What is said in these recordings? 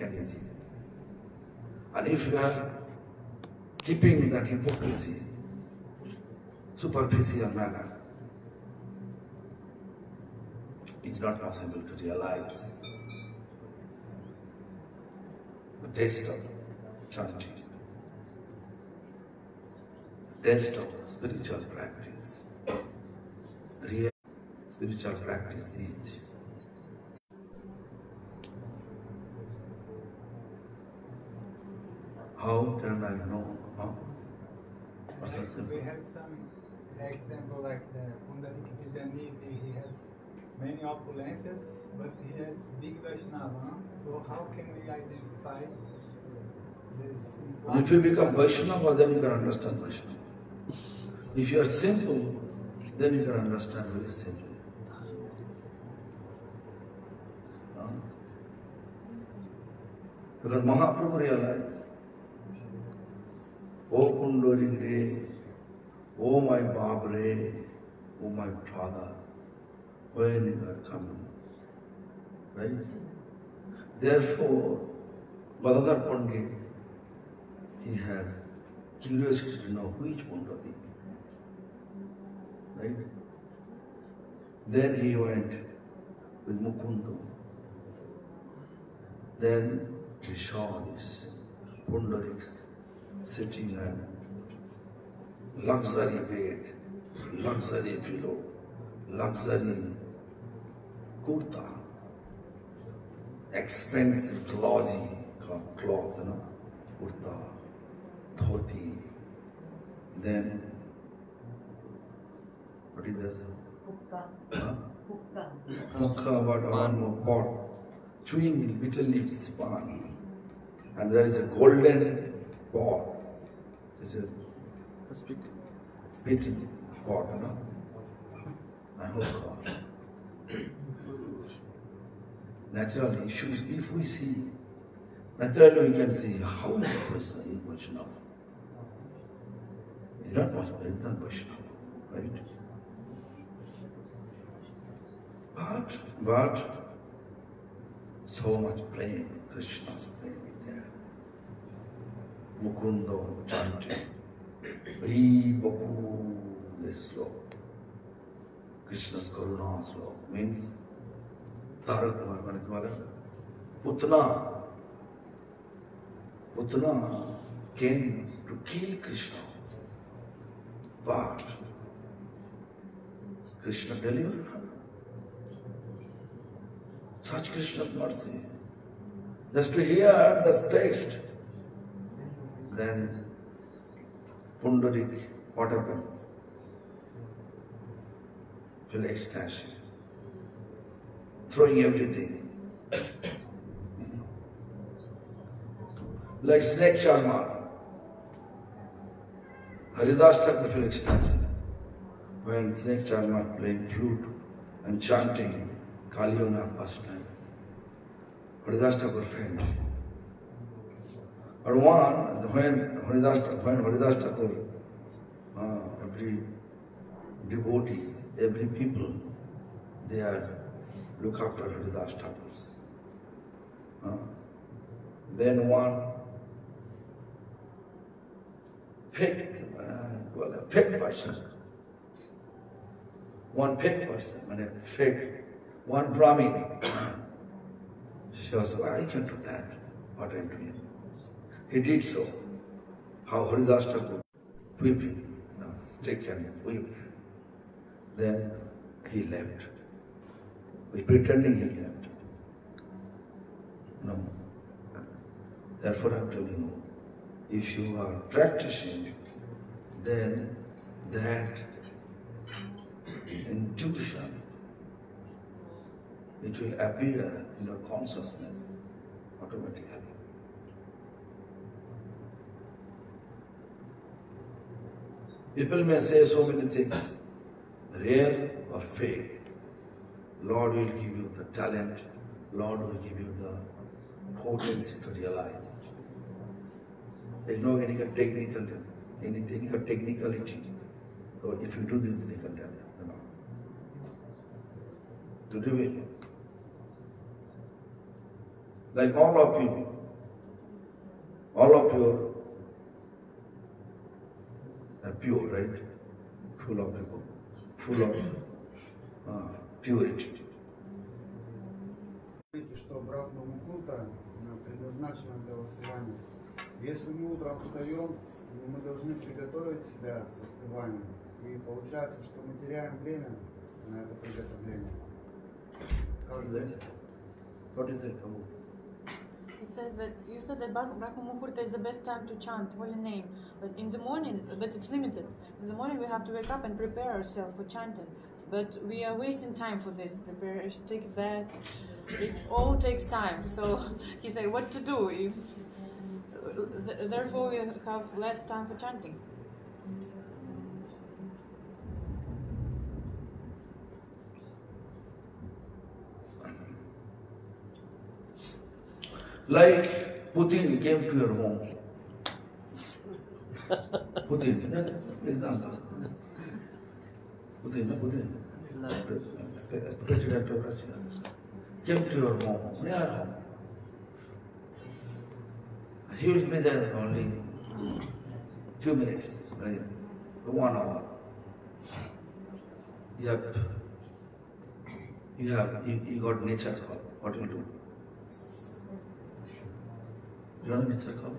can easily. And if you are keeping that hypocrisy, superficial manner, it's not possible to realize the taste of chanting, taste of spiritual practice. Real spiritual practice is how can I know? We have some example like the Pundarika Tijanidhi. He has many opulences, but he has big Vaishnava. So how can we identify this? If you become Vaishnava, then you can understand Vaishnava. If you are simple, then you can understand very simply. Because Mahaprabhu realized, O Kundori Re, O my Babre, O my father, when you are coming. Right? Therefore, Badadhar Pandit, he has curiosity to know which Kundori. Right? Then he went with Mukunda. Then he saw this Pundariks sitting on luxury bed, luxury pillow, luxury kurta, expensive cloth, kurta, dhoti. Then, what is this? Hookah, but one more pot, chewing bitter leaves pan. And there is a golden pot. This is spitting pot, and hookah. Naturally, if we see, naturally we can see how is a person is Vaishnava. It's not possible, it's not Vaishnava, right? But so much prema, Krishna's prema is there. Mukunda chanting, Bhi Baku, this sloka. Krishna's Karuna sloka means Tarak Putna came to kill Krishna, but Krishna delivered her. Such Krishna's mercy. Just to hear the text, then Pundarik, what happened? Feel ecstasy, throwing everything. Like snake charmer. Haridas Thakur feel ecstasy when snake charmer playing flute and chanting Kaliyona pastimes. Haridas Thakur faint. But when Haridas Thakur, every devotee, every people, they are look after Haridas Thakur's. Then one fake person, one Brahmin, she was, I can do that, what I'm doing. He did so. How Haridas Thakur weeping, stick and weep. Then he left. With pretending he left. No. Therefore I'm telling you, if you are practicing, then that intuition, it will appear in your consciousness automatically. People may say so many things, real or fake. Lord will give you the talent, Lord will give you the potency to realize it. There is no any technicality. So if you do this, you can tell them. To do it. like all of you are pure, right? Full of people, full of purity. Что Брахма Мукунта предназначена для воспевания. Если мы утром встаем, мы должны приготовить себя к воспеванию. И получается, что мы теряем время на это приготовление. What is it? It says that you said that Brahma Muhurta is the best time to chant holy name, but in the morning, but it's limited. In the morning we have to wake up and prepare ourselves for chanting, but we are wasting time for this. Prepare, take a bath. It all takes time. So he said, what to do if? Therefore, we have less time for chanting. Like Putin came to your home. Putin, example. Putin, President of Russia, came to your home, near home. He will be there only 2 minutes, right? 1 hour. You got nature call. What will you do? You know nature call?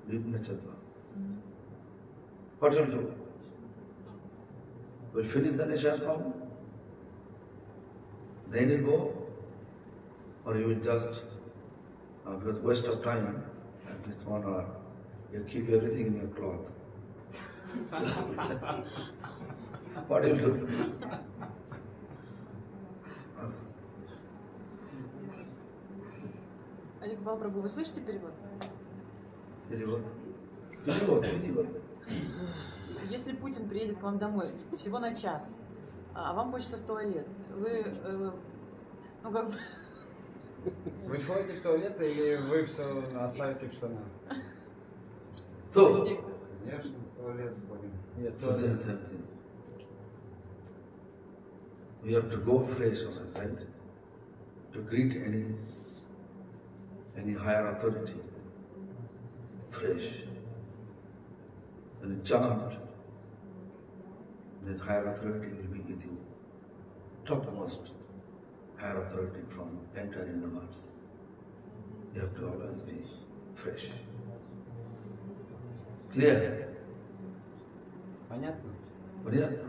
Leave nature call. What will you do? Will finish the nature call? Then you go? Or you will just, because waste of time, at least 1 hour, you keep everything in your cloth. What will you do? Олег Балпрабу, вы слышите перевод? Перевод. Если Путин приедет к вам домой всего на час, а вам хочется в туалет, вы, ну как бы... Вы сходите в туалет или вы все оставите в штанах? So, Конечно, в туалет сходим. Нет, so that's the thing. We have to go fresh, right? To greet any higher authority, fresh. And a chant, that higher authority will be with you. Topmost higher authority from entire universe. You have to always be fresh. Clear? Понятно? Понятно?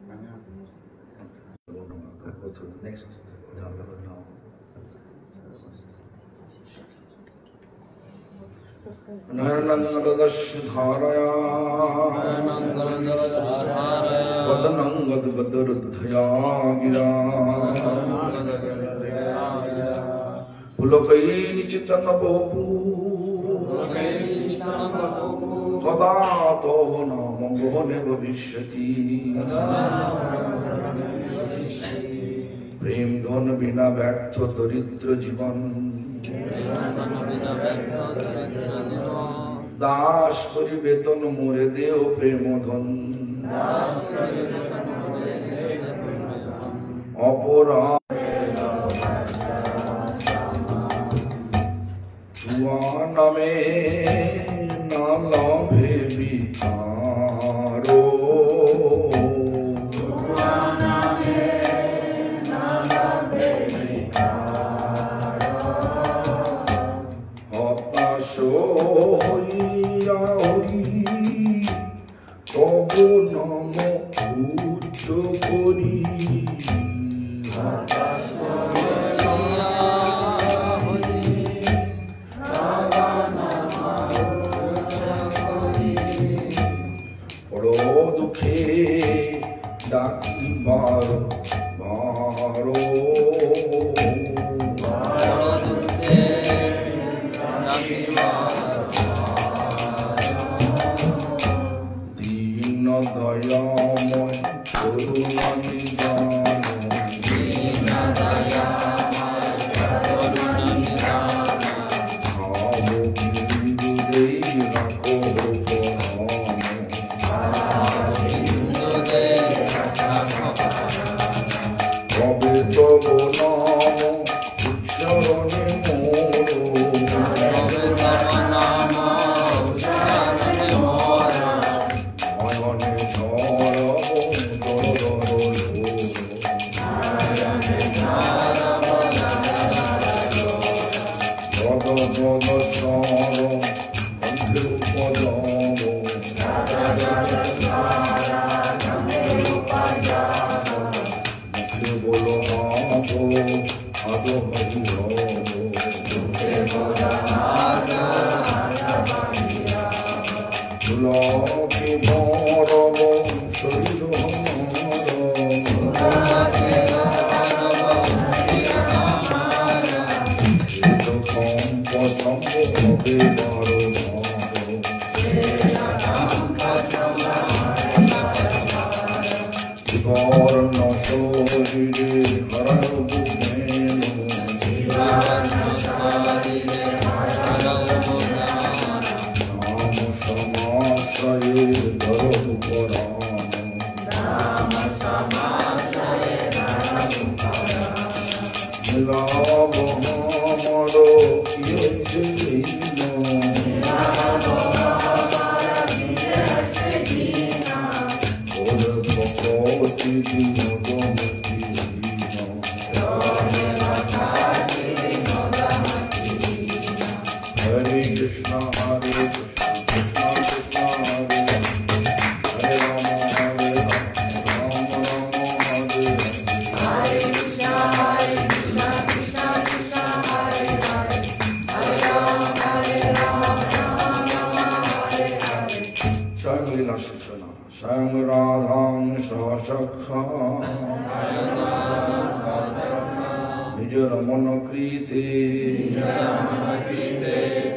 Понятно. Go through the next down level now. Nanangadashidharaya Vadanangadvadaruddhaya gira Pulokai chitanabopu Kadato namagone bhavishyati Prem dhon bina ব্যর্থ দরিদ্র জীবন দাস করি বেতন মোরে দেও প্রেম ধন অপরা তুয়া নামে না লভে বিকারো চরণে মোর নয়নে ঝরব পদ পদ সর কণ্ঠে উপজব মুখে বলো আদো আদো হরি পুলকে ভরব শরীর বর্ণ শরীরে হরব নাম সমাশ্রয়ে ধরব পরাণ মিলাব মর কিয় Hare Krishna, Hare Krishna, Krishna Krishna, Hare Hare, Hare Rama, Hare Rama, Rama Rama, Hare Hare. Krishna, Krishna, Krishna, Hare Hare, Hare Rama, Hare Rama, Rama Rama, Hare Hare. Swayam Lila Shishana, Swayam Radham Shashakha, Nijara Monokriti,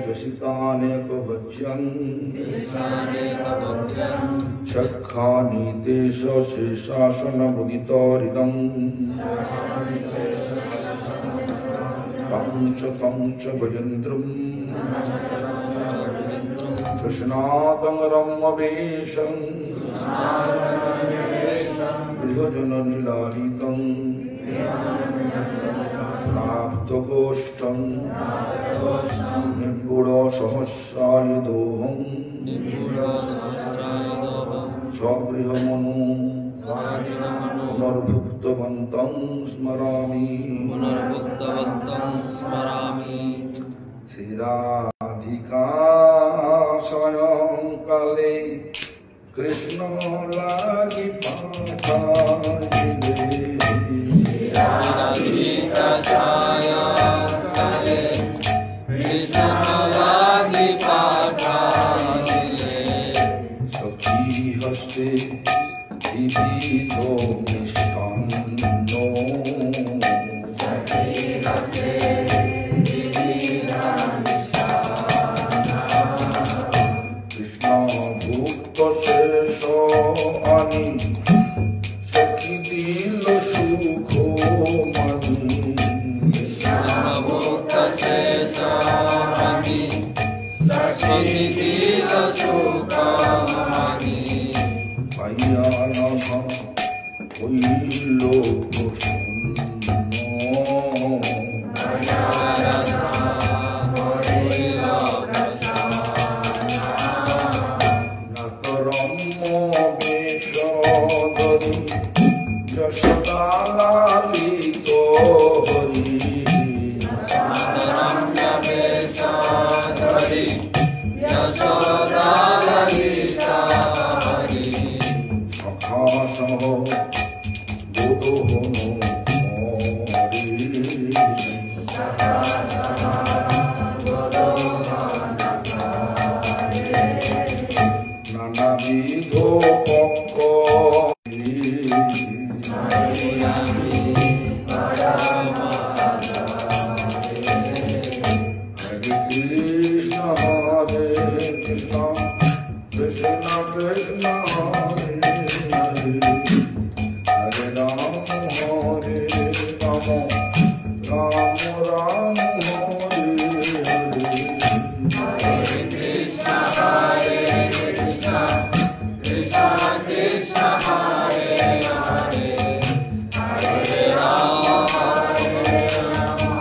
Vasitane Kavachyan, Shakhani Desha Sheshasana Muditoridam, Tamcha Bhajandram, Krishnatam Ramavesham, Grihajana Nilaritam, Prapta Goshtam, Nipura Sahasralidoham, Svagrihamanu, Punarbhuktavantam Smarami, Sri Radhika Swayam Kale Krishna Lagi Pathajile Radhika Swayam Kale Krishna Lagi Pathajile Sakhi Haste Divito Mishtanno Krishna Bhukta Shesha Ani Sakhi Dilo Sukho Mani Bhukta Sesani Sakhi Dilo Sukhamani Payanabha Oilo Prashanno Natarammo Vishadari Jashodalalito Hari Ramya Vesadari Yashoda Lalita Hari Sakhasaho Bodhono Nanavidho Pokko Hare Krishna, Hare Krishna, Krishna Krishna, Hare Hare, Hare Rama, Hare Rama, Rama Rama, Hare Hare. Krishna Hare Krishna Krishna Krishna Hare Hare Hare Rama Hare Rama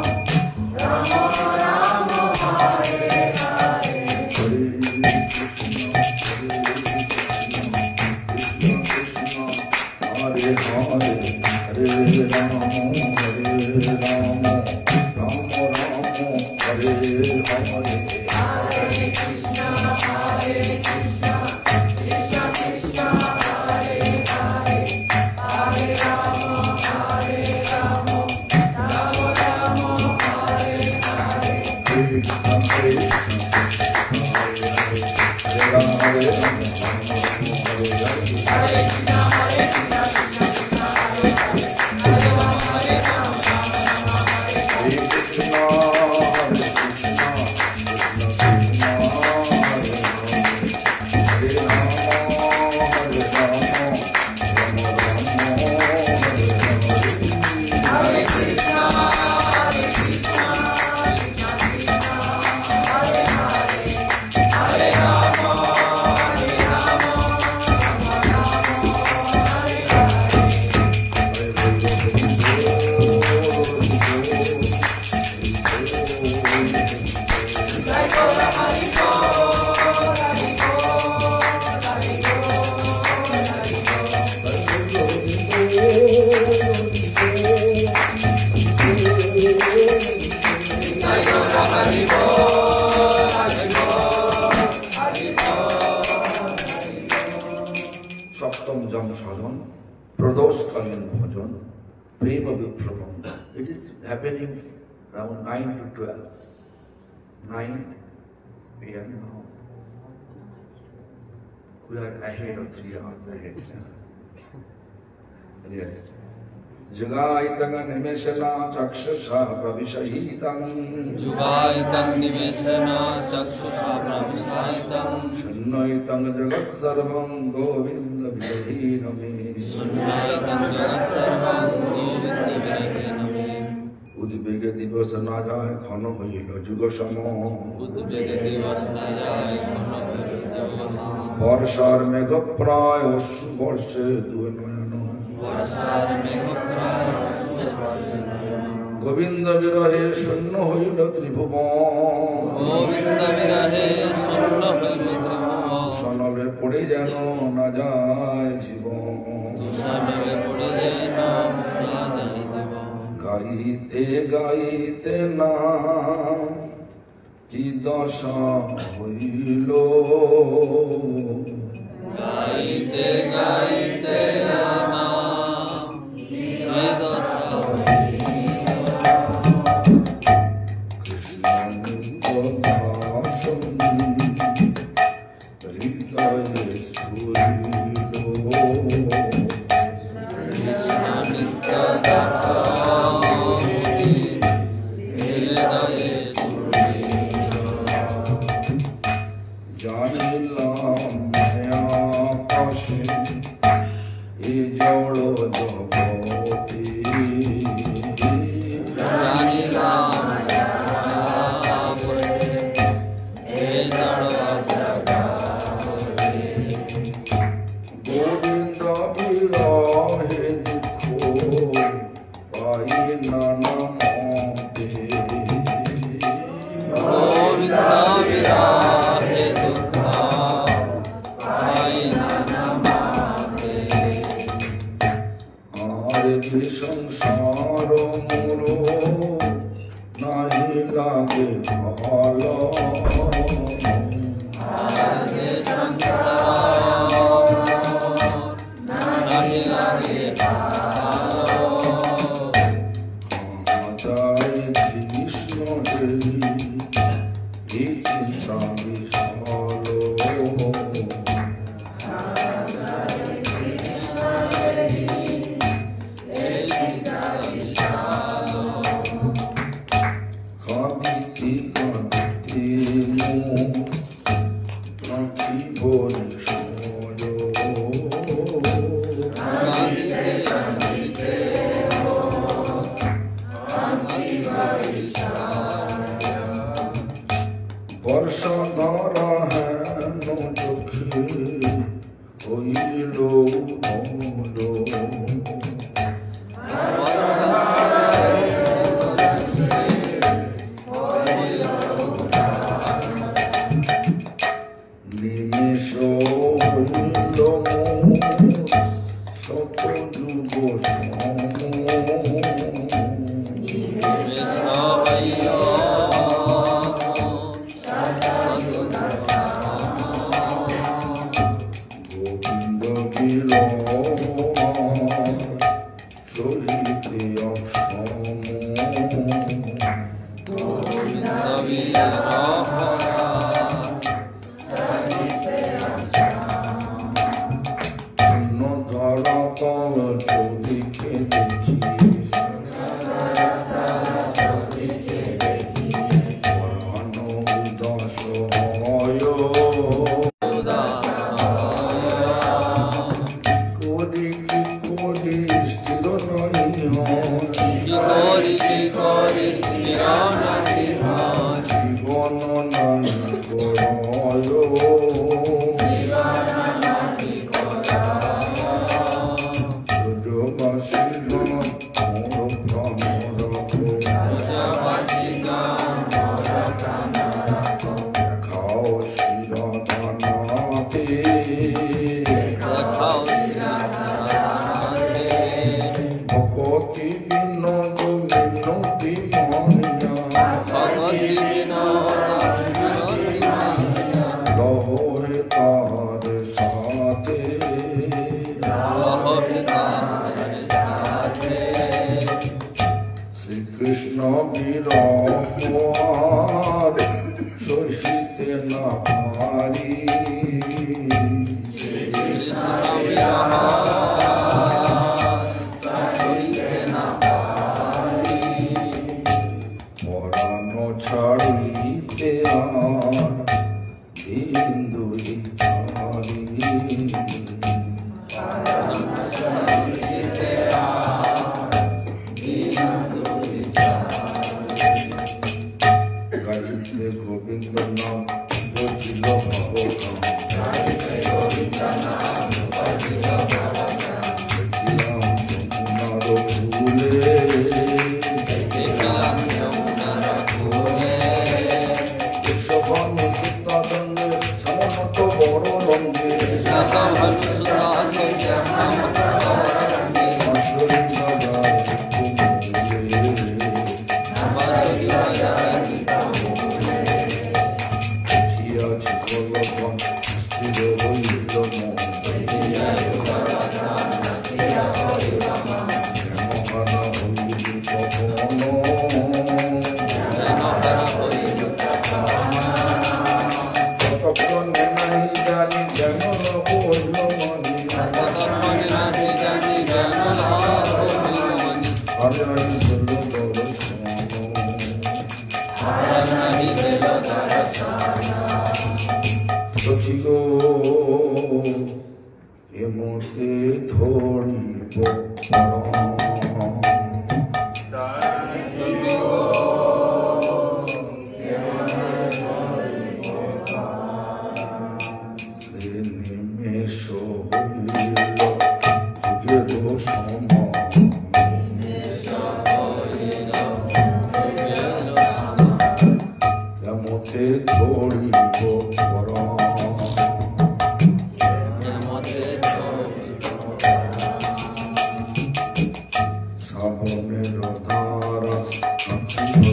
Saptam jam sadhan, pradosh kalyan bhajan, prema viprabam. It is happening around 9 to 12. 9 p.m. now. We are ahead of 3 hours ahead. Jagaitam nimesana chakshusha pravishahitam. Jugaitam nimesana chakshusha pravishahitam. Shannaitam jagat sarvam govinda virahiname. Shannaitam jagat sarvam govinda virahiname. Udbege divas na jay khana hoilo juga samo. Udbege divas na jay khana hoilo juga samo. Varshar megha prayo varshe duenoyano. Varshar megha prayo Govinda virahe shunna hoilo tribhuvan. Govinda virahe shunna hoilo tribhuvan. Sanale pode jano na jay jibon. Sanale pode jano na jay jibon. Gaite gaite naam ki dasha hoilo. Gaite gaite naam ki dasha hoilo. Krishna nitodasham hridaye spurilo. Krishna nitodasham hridaye spurilo. Janilam maya pashe e jolo jagati. Janilam maya pashe e jolo jagati. Govinda virahe dukho pai nanamate. Govinda virahe dukha paina namate. Aare sansar muro nahi lage bhalo. Aare sansar nahi lage bhalo. Jai Krishna Hari He Chinta Vishalo. Kaditi kaditi mo Naki bori shoyo. Varsha dhara hai no jokhe hoilo hoilo. ধরাতল চৌদিকে দেখি পরাণ উদাস হয় করি কি করি স্থির নহি জীবন নাই করয় ভগতি বিনোদ মিনতি লহে তার সাথে শ্রীকৃষ্ণ বিরহ সহিতে না পারি পরাণ ছাড়িতে আর দিন দুই পারি গাইতে গোবিন্দ নাম বজিল ভগবান যমুনার ফুলে কেশবানু সুতা দণ্ডে শ্যামনত বড় রঙ্গে বাঁশরি বাজায় উঠিয়াছে কলবন স্থির হইল মন হেমহারা হইল পবন কতক্ষণ নাই জানি যেন বলল মনি হারাই গেল দর্শন সখী গো এমতে ধরিব সে নিমেষ হইল যুগের সম কেমতে ধরিব পরাণ শ্রাবণের ধারা আঁখি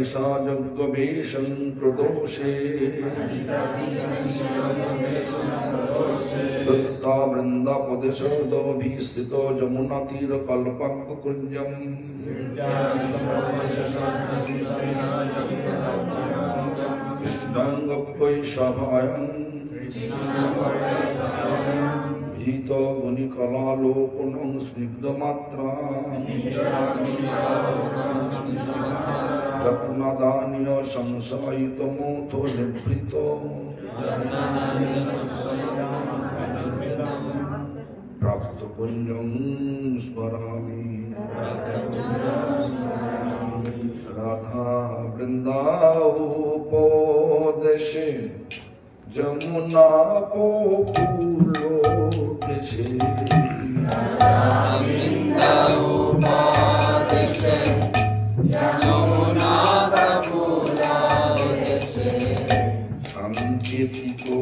दिशा जगवेशं प्रदोषे दत्ता वृंदापदेशोदभिस्थितो जमुनातीरकल्पकुञ्जम् कृष्णाङ्गपैशभायम् भीतो मुनिकलालोकनं स्निग्धमात्रा तत्नदान्य संशयितमोतो निभृतो प्राप्तपुञ्जं स्मरामि राधा वृन्दावनोपदेशे जमुना गोकुलो देशे संकेतिको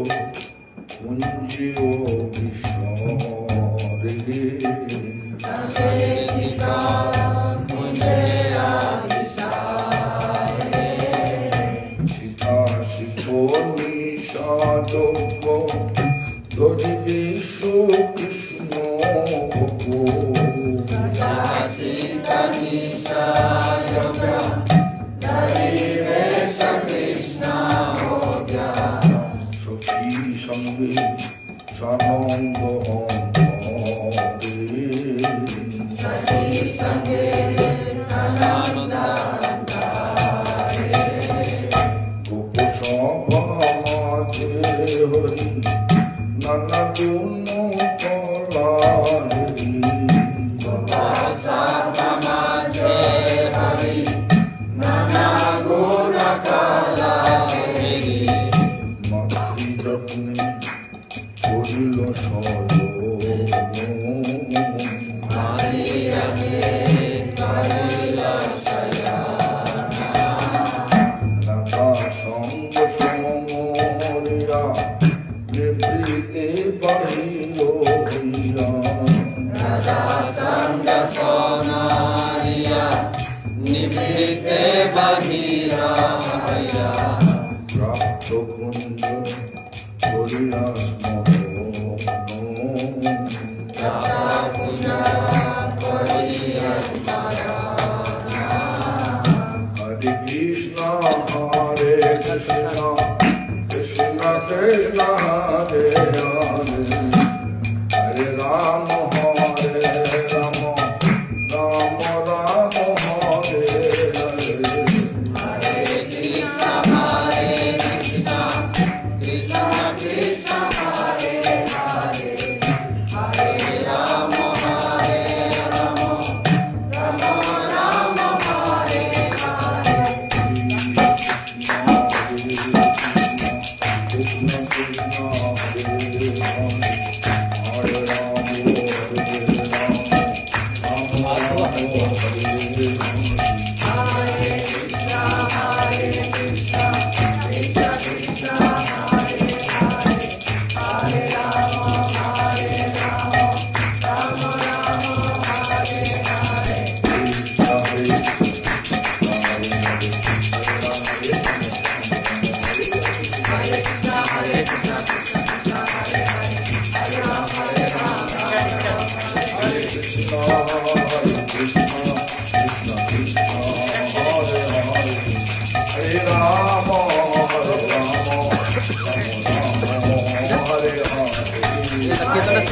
कुंजियो विश्वरे सीता शिखो निषादोको दोरि विश्व कृष्ण भगो सखी संगे सानंद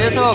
Kita